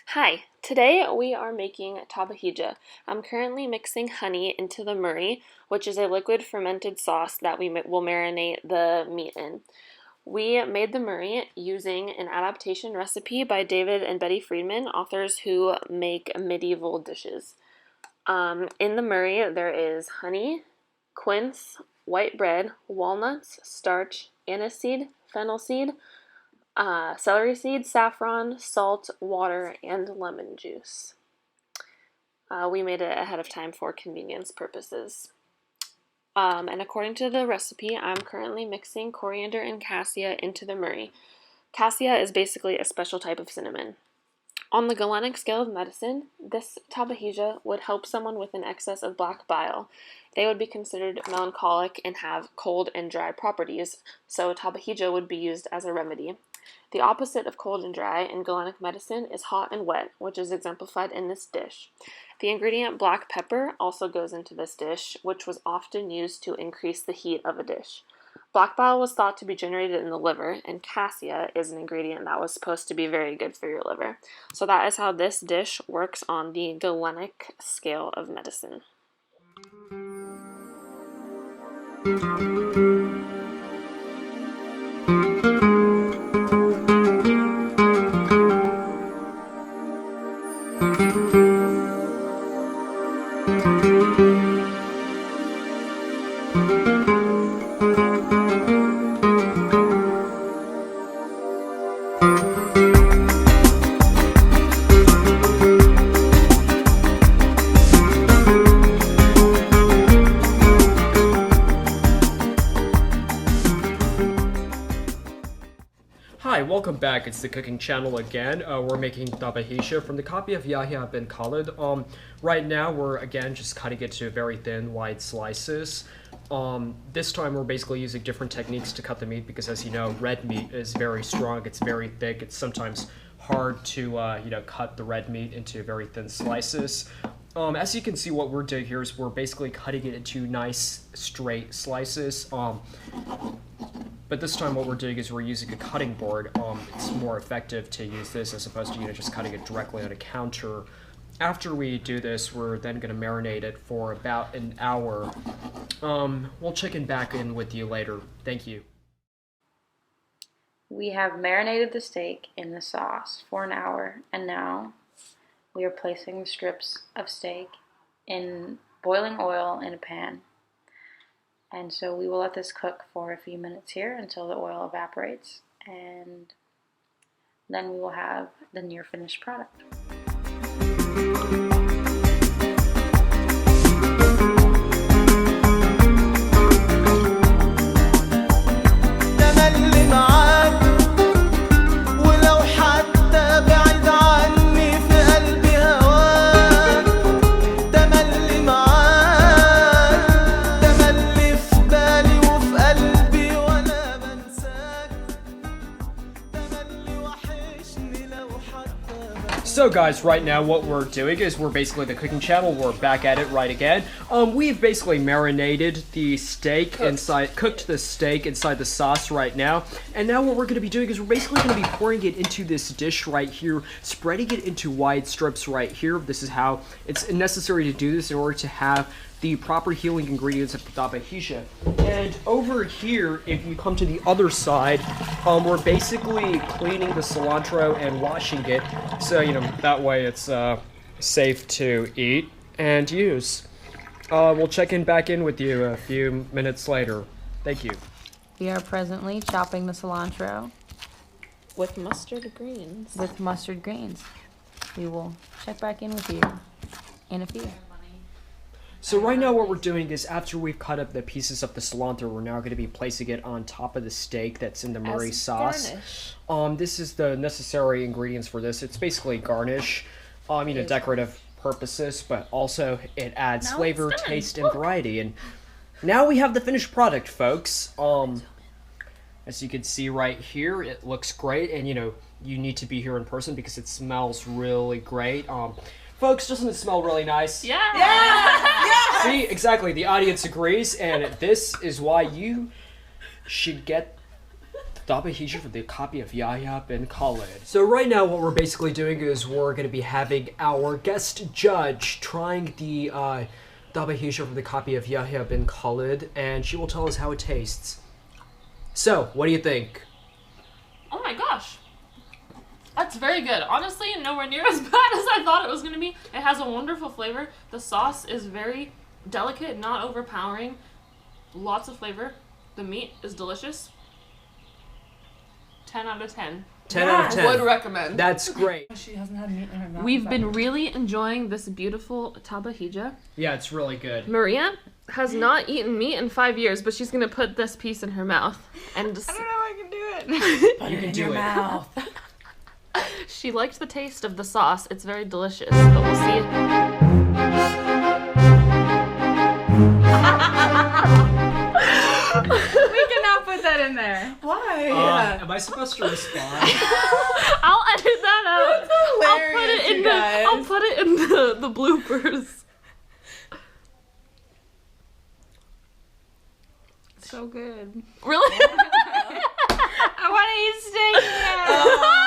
Hi, today we are making tabahija. I'm currently mixing honey into the murray, which is a liquid fermented sauce that we will marinate the meat in. We made the murray using an adaptation recipe by David and Betty Friedman, authors who make medieval dishes. In the murray, there is honey, quince, white bread, walnuts, starch, aniseed, fennel seed, celery seed, saffron, salt, water, and lemon juice. We made it ahead of time for convenience purposes. And according to the recipe, I'm currently mixing coriander and cassia into the murray. Cassia is basically a special type of cinnamon. On the galenic scale of medicine, this tabahija would help someone with an excess of black bile. They would be considered melancholic and have cold and dry properties, so tabahija would be used as a remedy. The opposite of cold and dry in galenic medicine is hot and wet, which is exemplified in this dish. The ingredient black pepper also goes into this dish, which was often used to increase the heat of a dish. Black bile was thought to be generated in the liver, and cassia is an ingredient that was supposed to be very good for your liver. So that is how this dish works on the galenic scale of medicine. Hi, welcome back. It's the cooking channel again. We're making tabahisha from the copy of Yahya bin Khalid. Right now, we're again just cutting it to very thin, wide slices. This time, we're basically using different techniques to cut the meat because, as you know, red meat is very strong. It's very thick. It's sometimes hard to cut the red meat into very thin slices. As you can see, what we're doing here is we're basically cutting it into nice, straight slices. But this time what we're doing is we're using a cutting board. It's more effective to use this as opposed to just cutting it directly on a counter. After we do this, we're then going to marinate it for about an hour. We'll check in back in with you later. Thank you. We have marinated the steak in the sauce for an hour, and now we are placing the strips of steak in boiling oil in a pan. And so we will let this cook for a few minutes here until the oil evaporates, and then we will have the near finished product. So guys, right now what we're doing is we're basically the cooking channel. We're back at it right again. We've basically marinated the steak cooked the steak inside the sauce right now. And now what we're going to be doing is we're basically going to be pouring it into this dish right here, spreading it into wide strips right here. This is how it's necessary to do this in order to have the proper healing ingredients of the tabahisha. And over here, if you come to the other side, we're basically cleaning the cilantro and washing it, so that way it's safe to eat and use. We'll check in back in with you a few minutes later. Thank you. We are presently chopping the cilantro With mustard greens. We will check back in with you in a few. So right now what we're doing is after we've cut up the pieces of the cilantro, we're now going to be placing it on top of the steak that's in the murray sauce. Garnish. This is the necessary ingredients for this. It's basically garnish, decorative purposes, but also it adds flavor, taste, and variety. And now we have the finished product, folks. As you can see right here, it looks great, and you need to be here in person because it smells really great. Folks, doesn't it smell really nice? Yeah! Yeah! See, exactly, the audience agrees, and this is why you should get Tabahija for the copy of Yahya bin Khalid. So right now what we're basically doing is we're going to be having our guest judge trying the Tabahija for the copy of Yahya bin Khalid, and she will tell us how it tastes. So, what do you think? Oh my gosh. That's very good. Honestly, nowhere near as bad as I thought it was going to be. It has a wonderful flavor. The sauce is very delicate, not overpowering. Lots of flavor. The meat is delicious. 10 out of 10. 10 out of 10. Would recommend. That's great. She hasn't had meat in her mouth. We've been really enjoying this beautiful tabahija. Yeah, it's really good. Maria has not eaten meat in 5 years, but she's going to put this piece in her mouth. And I don't know if I can do it. You can do your it. Mouth. she liked the taste of the sauce. It's very delicious, but we'll see. We cannot put that in there. Why? Am I supposed to respond? I'll edit that out. Hilarious, I'll put it in the bloopers. So good. Really? I want to eat steak now.